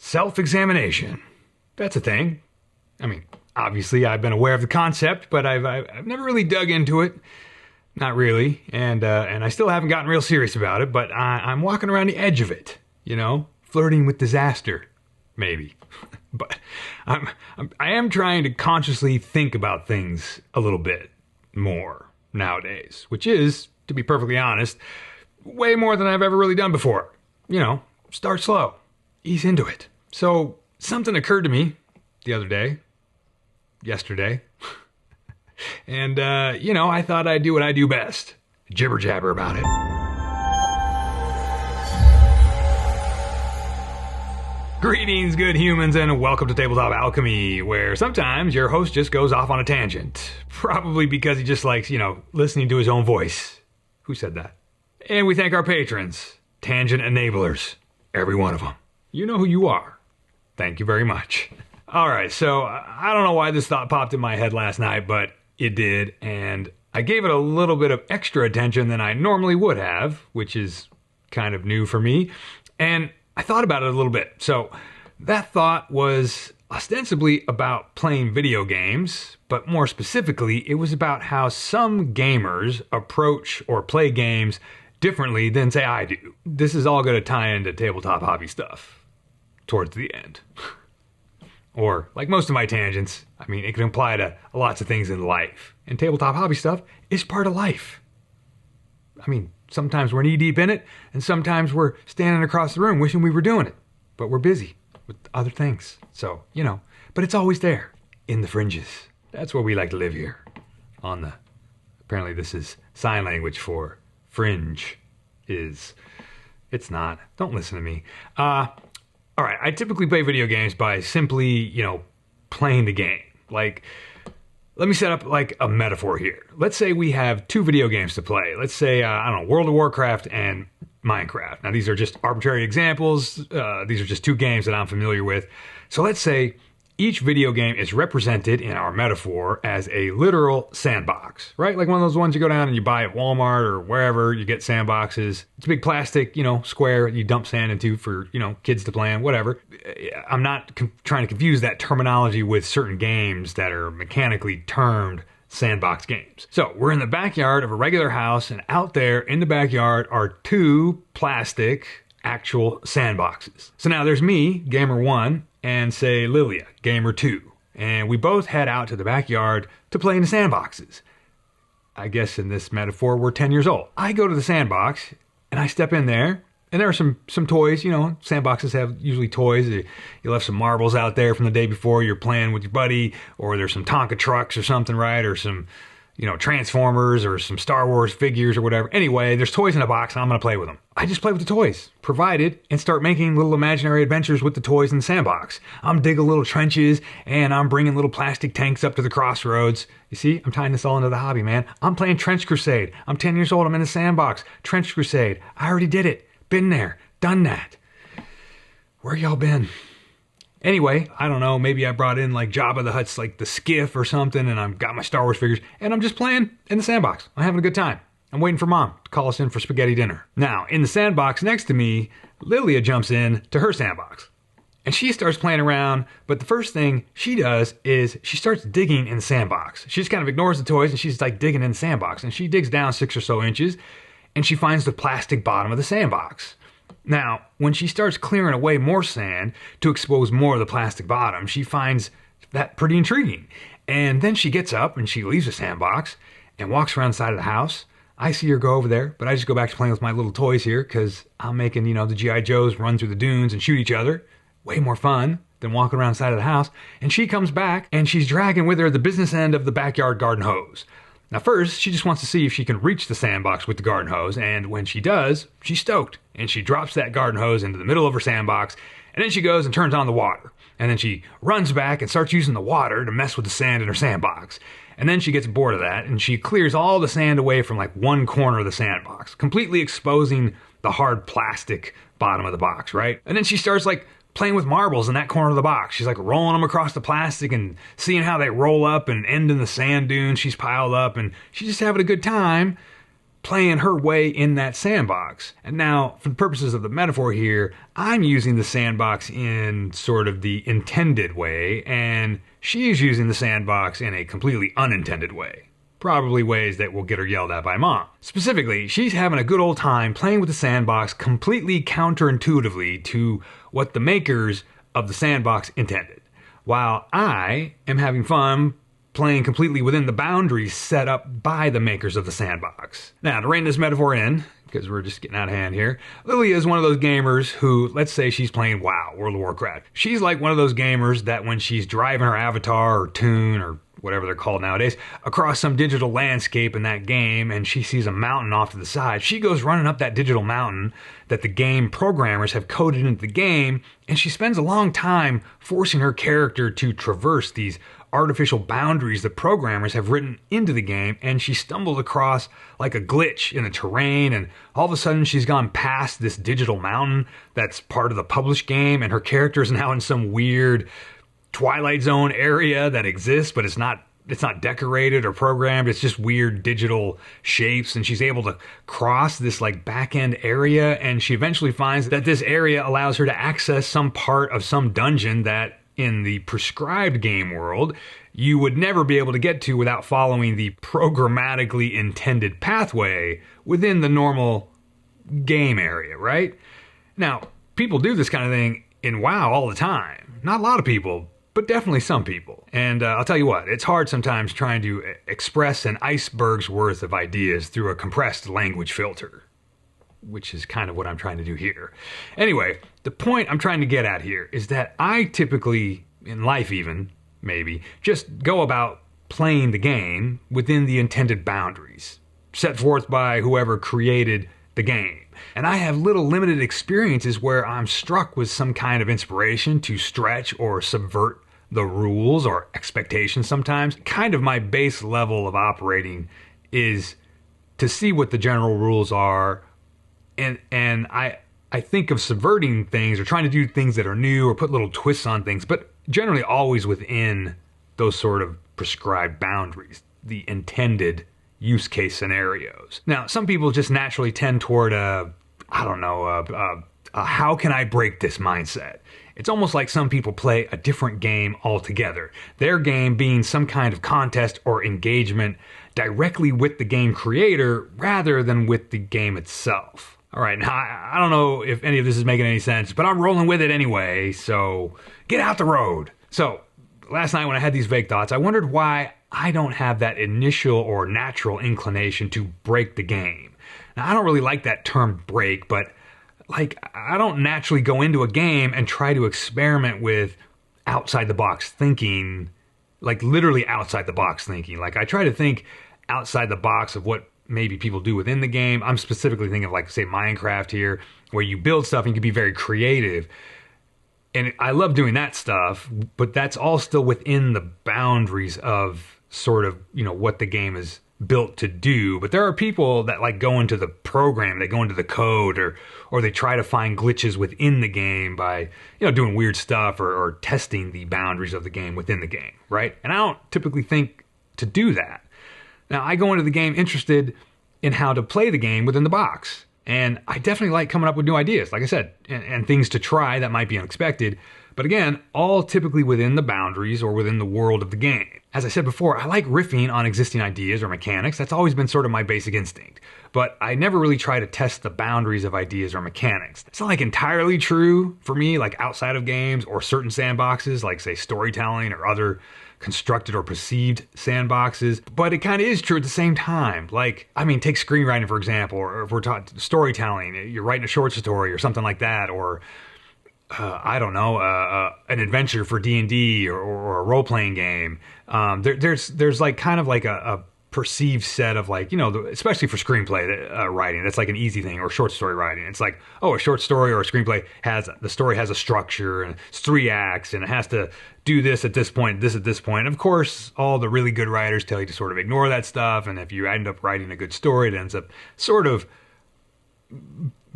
Self-examination. That's a thing. I mean, obviously I've been aware of the concept, but I've never really dug into it. Not really. And I still haven't gotten real serious about it, but I'm walking around the edge of it, you know, flirting with disaster, maybe. But I am trying to consciously think about things a little bit more nowadays, which is, to be perfectly honest, way more than I've ever really done before. You know, start slow, ease into it. So something occurred to me the other day, yesterday, and, you know, I thought I'd do what I do best, jibber jabber about it. Greetings, good humans, and welcome to Tabletop Alchemy, where sometimes your host just goes off on a tangent. Probably because he just likes, you know, listening to his own voice. Who said that? And we thank our patrons, tangent enablers, every one of them. You know who you are. Thank you very much. All right, so I don't know why this thought popped in my head last night, but it did, and I gave it a little bit of extra attention than I normally would have, which is kind of new for me, and I thought about it a little bit. So that thought was ostensibly about playing video games, but more specifically, it was about how some gamers approach or play games differently than, say, I do. This is all going to tie into tabletop hobby stuff towards the end. Or, like most of my tangents, I mean, it can apply to lots of things in life. And tabletop hobby stuff is part of life. I mean, sometimes we're knee deep in it, and sometimes we're standing across the room wishing we were doing it. But we're busy with other things. So, you know, but it's always there, in the fringes. That's where we like to live here. On the, apparently this is sign language for fringe is, it's not. Don't listen to me. All right, I typically play video games by simply, you know, playing the game. Like, let me set up like a metaphor here. Let's say we have two video games to play. Let's say, I don't know, World of Warcraft and Minecraft. Now, these are just arbitrary examples. These are just two games that I'm familiar with. So let's say each video game is represented in our metaphor as a literal sandbox, right? Like one of those ones you go down and you buy at Walmart or wherever you get sandboxes. It's a big plastic, you know, square you dump sand into for, you know, kids to play in, whatever. I'm not trying to confuse that terminology with certain games that are mechanically termed sandbox games. So we're in the backyard of a regular house, and out there in the backyard are two plastic actual sandboxes. So now there's me, gamer 1, and say Lilia, gamer 2. And we both head out to the backyard to play in the sandboxes. I guess in this metaphor, we're 10 years old. I go to the sandbox, and I step in there, and there are some toys. You know, sandboxes have usually toys. You'll have some marbles out there from the day before you're playing with your buddy, or there's some Tonka trucks or something, right? Or some, you know, Transformers or some Star Wars figures or whatever. Anyway, there's toys in a box, and I'm going to play with them. I just play with the toys, provided, and start making little imaginary adventures with the toys in the sandbox. I'm digging little trenches, and I'm bringing little plastic tanks up to the crossroads. You see, I'm tying this all into the hobby, man. I'm playing Trench Crusade. I'm 10 years old. I'm in the sandbox. Trench Crusade. I already did it. Been there. Done that. Where y'all been? Anyway, I don't know, maybe I brought in like Jabba the Hutt's like the skiff or something, and I've got my Star Wars figures, and I'm just playing in the sandbox. I'm having a good time. I'm waiting for Mom to call us in for spaghetti dinner. Now, in the sandbox next to me, Lilia jumps in to her sandbox. And she starts playing around, but the first thing she does is she starts digging in the sandbox. She just kind of ignores the toys, and she's like digging in the sandbox. And she digs down 6 or so inches, and she finds the plastic bottom of the sandbox. Now, when she starts clearing away more sand to expose more of the plastic bottom, she finds that pretty intriguing. And then she gets up and she leaves the sandbox and walks around the side of the house. I see her go over there, but I just go back to playing with my little toys here because I'm making, you know, the G.I. Joes run through the dunes and shoot each other. Way more fun than walking around the side of the house. And she comes back and she's dragging with her the business end of the backyard garden hose. Now first, she just wants to see if she can reach the sandbox with the garden hose, and when she does, she's stoked, and she drops that garden hose into the middle of her sandbox, and then she goes and turns on the water. And then she runs back and starts using the water to mess with the sand in her sandbox. And then she gets bored of that, and she clears all the sand away from like one corner of the sandbox, completely exposing the hard plastic bottom of the box, right? And then she starts like playing with marbles in that corner of the box. She's like rolling them across the plastic and seeing how they roll up and end in the sand dunes she's piled up, and she's just having a good time playing her way in that sandbox. And now, for the purposes of the metaphor here, I'm using the sandbox in sort of the intended way, and she's using the sandbox in a completely unintended way. Probably ways that will get her yelled at by mom. Specifically, she's having a good old time playing with the sandbox completely counterintuitively to what the makers of the sandbox intended, while I am having fun playing completely within the boundaries set up by the makers of the sandbox. Now, to rein this metaphor in, because we're just getting out of hand here, Lily is one of those gamers who, let's say she's playing WoW, World of Warcraft. She's like one of those gamers that when she's driving her avatar or toon or whatever they're called nowadays, across some digital landscape in that game, and she sees a mountain off to the side, she goes running up that digital mountain that the game programmers have coded into the game, and she spends a long time forcing her character to traverse these artificial boundaries the programmers have written into the game, and she stumbled across like a glitch in the terrain, and all of a sudden she's gone past this digital mountain that's part of the published game, and her character is now in some weird Twilight Zone area that exists, but it's not decorated or programmed. It's just weird digital shapes, and she's able to cross this like back end area, and she eventually finds that this area allows her to access some part of some dungeon that in the prescribed game world you would never be able to get to without following the programmatically intended pathway within the normal game area, right? Now, people do this kind of thing in WoW all the time. Not a lot of people, but definitely some people. And I'll tell you what, it's hard sometimes trying to express an iceberg's worth of ideas through a compressed language filter, which is kind of what I'm trying to do here. Anyway, the point I'm trying to get at here is that I typically, in life even, maybe, just go about playing the game within the intended boundaries set forth by whoever created the game. And I have little limited experiences where I'm struck with some kind of inspiration to stretch or subvert the rules or expectations sometimes. Kind of my base level of operating is to see what the general rules are, and I think of subverting things or trying to do things that are new or put little twists on things, but generally always within those sort of prescribed boundaries, the intended use case scenarios. Now, some people just naturally tend toward a how can I break this mindset? It's almost like some people play a different game altogether. Their game being some kind of contest or engagement directly with the game creator rather than with the game itself. All right, now I don't know if any of this is making any sense, but I'm rolling with it anyway, so get out the road. So, last night when I had these vague thoughts, I wondered why I don't have that initial or natural inclination to break the game. Now, I don't really like that term break, but like, I don't naturally go into a game and try to experiment with outside the box thinking, like literally outside the box thinking. Like, I try to think outside the box of what maybe people do within the game. I'm specifically thinking of, like, say, Minecraft here, where you build stuff and you can be very creative. And I love doing that stuff, but that's all still within the boundaries of sort of, you know, what the game is built to do. But there are people that like go into the program, they go into the code, or they try to find glitches within the game by, you know, doing weird stuff or testing the boundaries of the game within the game, right? And I don't typically think to do that. Now, I go into the game interested in how to play the game within the box. And I definitely like coming up with new ideas, like I said, and things to try that might be unexpected. But again, all typically within the boundaries or within the world of the game. As I said before, I like riffing on existing ideas or mechanics. That's always been sort of my basic instinct. But I never really try to test the boundaries of ideas or mechanics. It's not like entirely true for me, like outside of games or certain sandboxes, like say storytelling or other constructed or perceived sandboxes, but it kind of is true at the same time. Like, I mean, take screenwriting, for example, or if we're talking storytelling, you're writing a short story or something like that, or I don't know, an adventure for D&D or a role-playing game. There's like kind of like a perceived set of, like, you know, especially for screenplay writing, that's like an easy thing, or short story writing. It's like, oh, a short story or a screenplay the story has a structure and it's 3 acts and it has to do this at this point, this at this point. Of course, all the really good writers tell you to sort of ignore that stuff, and if you end up writing a good story, it ends up sort of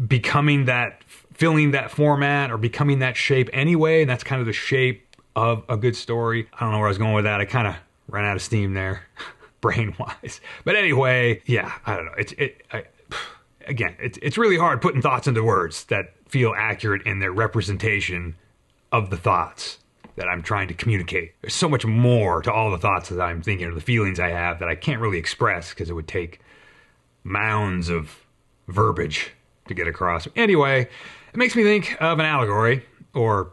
becoming that, filling that format or becoming that shape anyway, and that's kind of the shape of a good story. I don't know where I was going with that. I kind of ran out of steam there. brain-wise. But anyway, yeah, I don't know. It's really hard putting thoughts into words that feel accurate in their representation of the thoughts that I'm trying to communicate. There's so much more to all the thoughts that I'm thinking or the feelings I have that I can't really express because it would take mounds of verbiage to get across. Anyway, it makes me think of an allegory or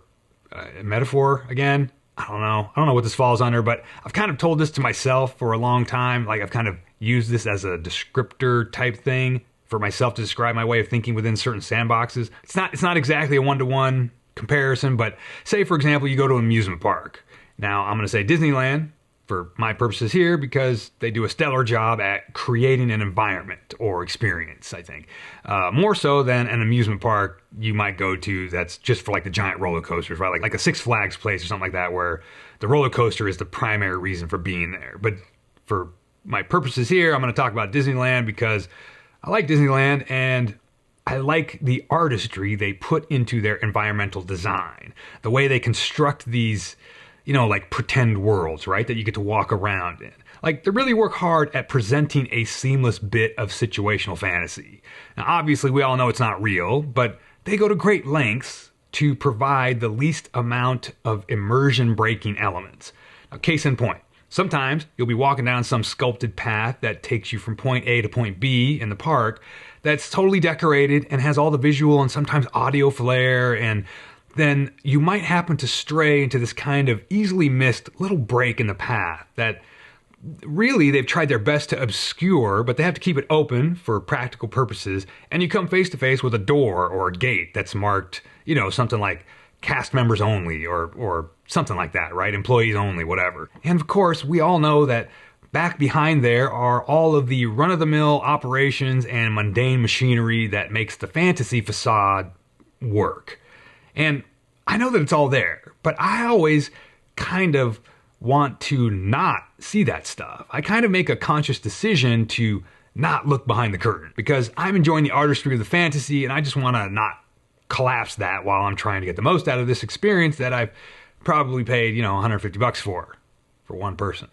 a metaphor again. I don't know what this falls under, but I've kind of told this to myself for a long time. Like I've kind of used this as a descriptor type thing for myself to describe my way of thinking within certain sandboxes. It's not exactly a one-to-one comparison, but say, for example, you go to an amusement park. Now, I'm going to say Disneyland for my purposes here because they do a stellar job at creating an environment or experience, I think. More so than an amusement park you might go to that's just for like the giant roller coasters, right? Like a Six Flags place or something like that where the roller coaster is the primary reason for being there. But for my purposes here, I'm going to talk about Disneyland because I like Disneyland and I like the artistry they put into their environmental design. The way they construct these, like pretend worlds, right? That you get to walk around in. Like they really work hard at presenting a seamless bit of situational fantasy. Now, obviously we all know it's not real, but they go to great lengths to provide the least amount of immersion breaking elements. Now, case in point. Sometimes you'll be walking down some sculpted path that takes you from point A to point B in the park that's totally decorated and has all the visual and sometimes audio flair, and then you might happen to stray into this kind of easily missed little break in the path that really they've tried their best to obscure, but they have to keep it open for practical purposes, and you come face to face with a door or a gate that's marked, something like cast members only or something like that, right? Employees only, whatever. And of course, we all know that back behind there are all of the run-of-the-mill operations and mundane machinery that makes the fantasy facade work. And I know that it's all there, but I always kind of want to not see that stuff. I kind of make a conscious decision to not look behind the curtain because I'm enjoying the artistry of the fantasy and I just want to not collapse that while I'm trying to get the most out of this experience that I've probably paid, $150 for one person.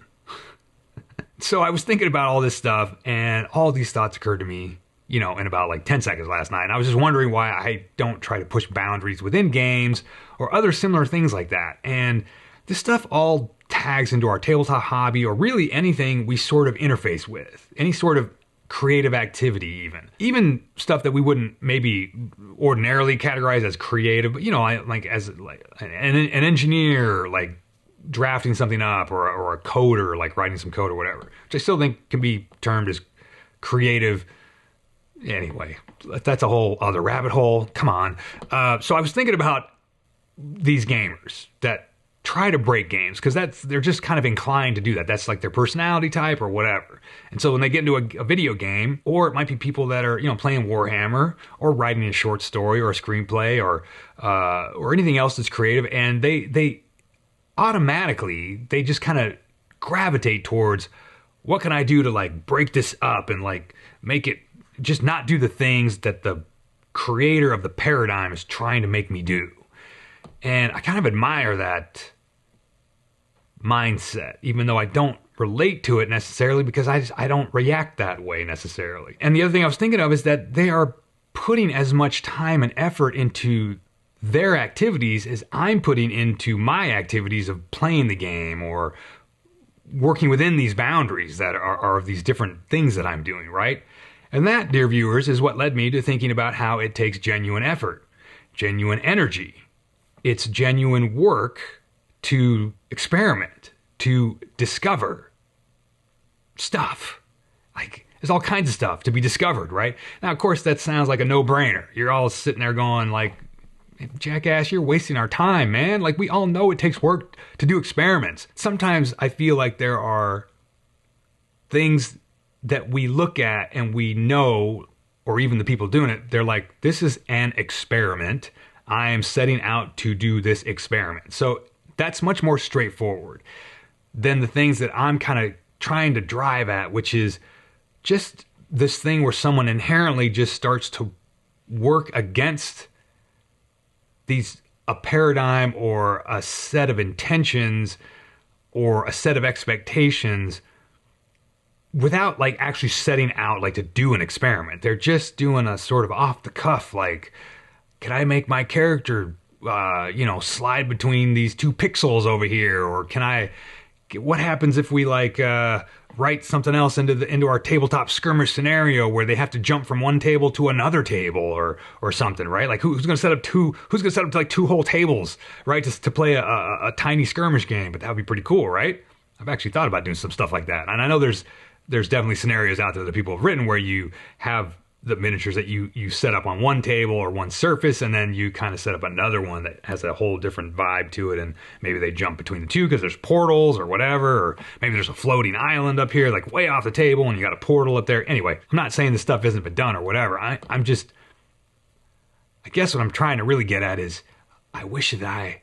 So I was thinking about all this stuff and all these thoughts occurred to me, in about like 10 seconds last night. And I was just wondering why I don't try to push boundaries within games or other similar things like that. And this stuff all tags into our tabletop hobby or really anything we sort of interface with, any sort of creative activity even stuff that we wouldn't maybe ordinarily categorize as creative, but as an engineer, like drafting something up or a coder, like writing some code or whatever, which I still think can be termed as creative. Anyway, that's a whole other rabbit hole. Come on. So I was thinking about these gamers that try to break games because they're just kind of inclined to do that. That's like their personality type or whatever. And so when they get into a video game, or it might be people that are playing Warhammer or writing a short story or a screenplay or anything else that's creative, and they automatically they just kind of gravitate towards what can I do to like break this up and like make it just not do the things that the creator of the paradigm is trying to make me do. And I kind of admire that mindset, even though I don't relate to it necessarily because I don't react that way necessarily. And the other thing I was thinking of is that they are putting as much time and effort into their activities as I'm putting into my activities of playing the game or working within these boundaries that are of these different things that I'm doing, right? And that, dear viewers, is what led me to thinking about how it takes genuine effort, genuine energy. It's genuine work to experiment, to discover stuff. Like, there's all kinds of stuff to be discovered, right? Now, of course, that sounds like a no-brainer. You're all sitting there going like, jackass, you're wasting our time, man. Like, we all know it takes work to do experiments. Sometimes I feel like there are things that we look at and we know, or even the people doing it, they're like, this is an experiment. I am setting out to do this experiment. So that's much more straightforward than the things that I'm kind of trying to drive at, which is just this thing where someone inherently just starts to work against a paradigm or a set of intentions or a set of expectations without like actually setting out like to do an experiment. They're just doing a sort of off the cuff, like, can I make my character, slide between these two pixels over here? Or what happens if we like, write something else into our tabletop skirmish scenario where they have to jump from one table to another table or something, right? Like who's going to set up like two whole tables, right? To play a tiny skirmish game, but that would be pretty cool, right? I've actually thought about doing some stuff like that. And I know there's definitely scenarios out there that people have written where you have the miniatures that you set up on one table or one surface, and then you kind of set up another one that has a whole different vibe to it, and maybe they jump between the two because there's portals or whatever, or maybe there's a floating island up here like way off the table and you got a portal up there. Anyway, I'm not saying this stuff hasn't been done or whatever. I guess what I'm trying to really get at is I wish that I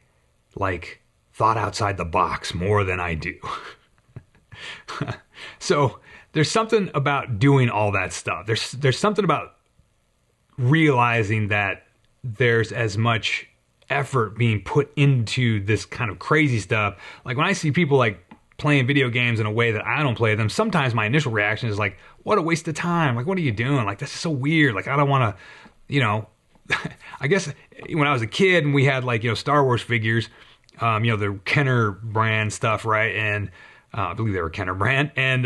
like thought outside the box more than I do. So there's something about doing all that stuff. There's something about realizing that there's as much effort being put into this kind of crazy stuff. Like when I see people like playing video games in a way that I don't play them, sometimes my initial reaction is like, what a waste of time. Like, what are you doing? Like, this is so weird. Like, I don't want to, I guess when I was a kid and we had like, Star Wars figures, the Kenner brand stuff, right? And I believe they were Kenner brand. And,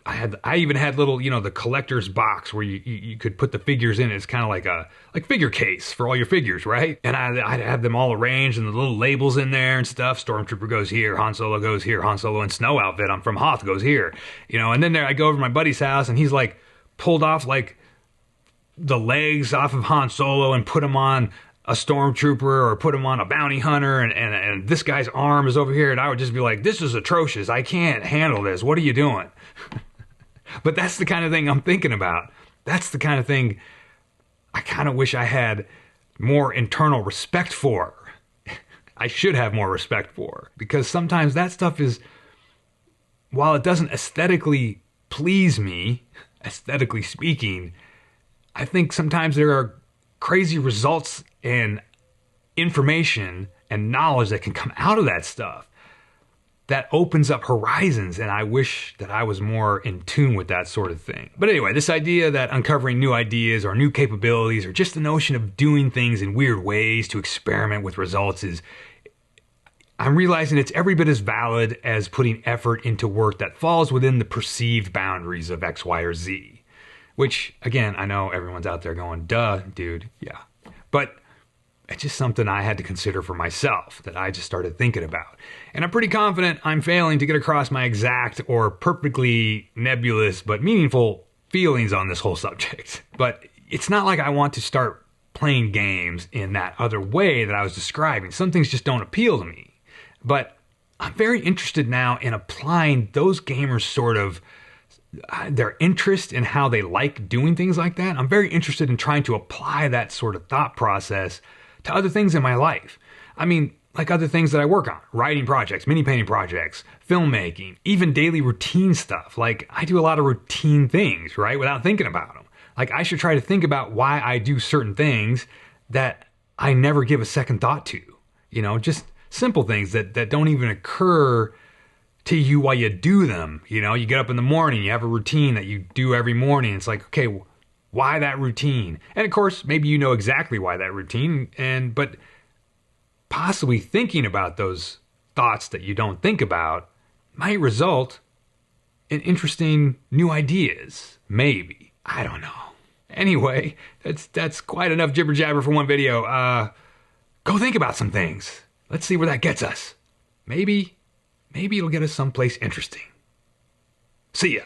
I even had little, the collector's box where you could put the figures in. It's kind of like a figure case for all your figures, right? And I'd have them all arranged and the little labels in there and stuff. Stormtrooper goes here, Han Solo goes here, Han Solo in snow outfit, I'm from Hoth goes here, and then I go over to my buddy's house and he's like pulled off like the legs off of Han Solo and put him on a stormtrooper or put him on a bounty hunter, and this guy's arm is over here, and I would just be like, this is atrocious. I can't handle this. What are you doing? But that's the kind of thing I'm thinking about. That's the kind of thing I kind of wish I had more internal respect for. I should have more respect for, because sometimes that stuff is, while it doesn't aesthetically please me, aesthetically speaking, I think sometimes there are crazy results and information and knowledge that can come out of that stuff that opens up horizons, and I wish that I was more in tune with that sort of thing. But anyway, this idea that uncovering new ideas or new capabilities or just the notion of doing things in weird ways to experiment with results I'm realizing it's every bit as valid as putting effort into work that falls within the perceived boundaries of X, Y, or Z. Which, again, I know everyone's out there going, duh, dude, yeah. But it's just something I had to consider for myself that I just started thinking about. And I'm pretty confident I'm failing to get across my exact or perfectly nebulous but meaningful feelings on this whole subject. But it's not like I want to start playing games in that other way that I was describing. Some things just don't appeal to me. But I'm very interested now in applying those gamers' sort of their interest in how they like doing things like that. I'm very interested in trying to apply that sort of thought process to other things in my life. I mean, like other things that I work on, writing projects, mini painting projects, filmmaking, even daily routine stuff. Like I do a lot of routine things, right? Without thinking about them. Like I should try to think about why I do certain things that I never give a second thought to, just simple things that don't even occur to you while you do them. You get up in the morning, you have a routine that you do every morning. It's like, okay, why that routine? And of course, maybe you know exactly why that routine, but possibly thinking about those thoughts that you don't think about might result in interesting new ideas. Maybe. I don't know. Anyway, that's quite enough jibber jabber for one video. Go think about some things. Let's see where that gets us. Maybe it'll get us someplace interesting. See ya.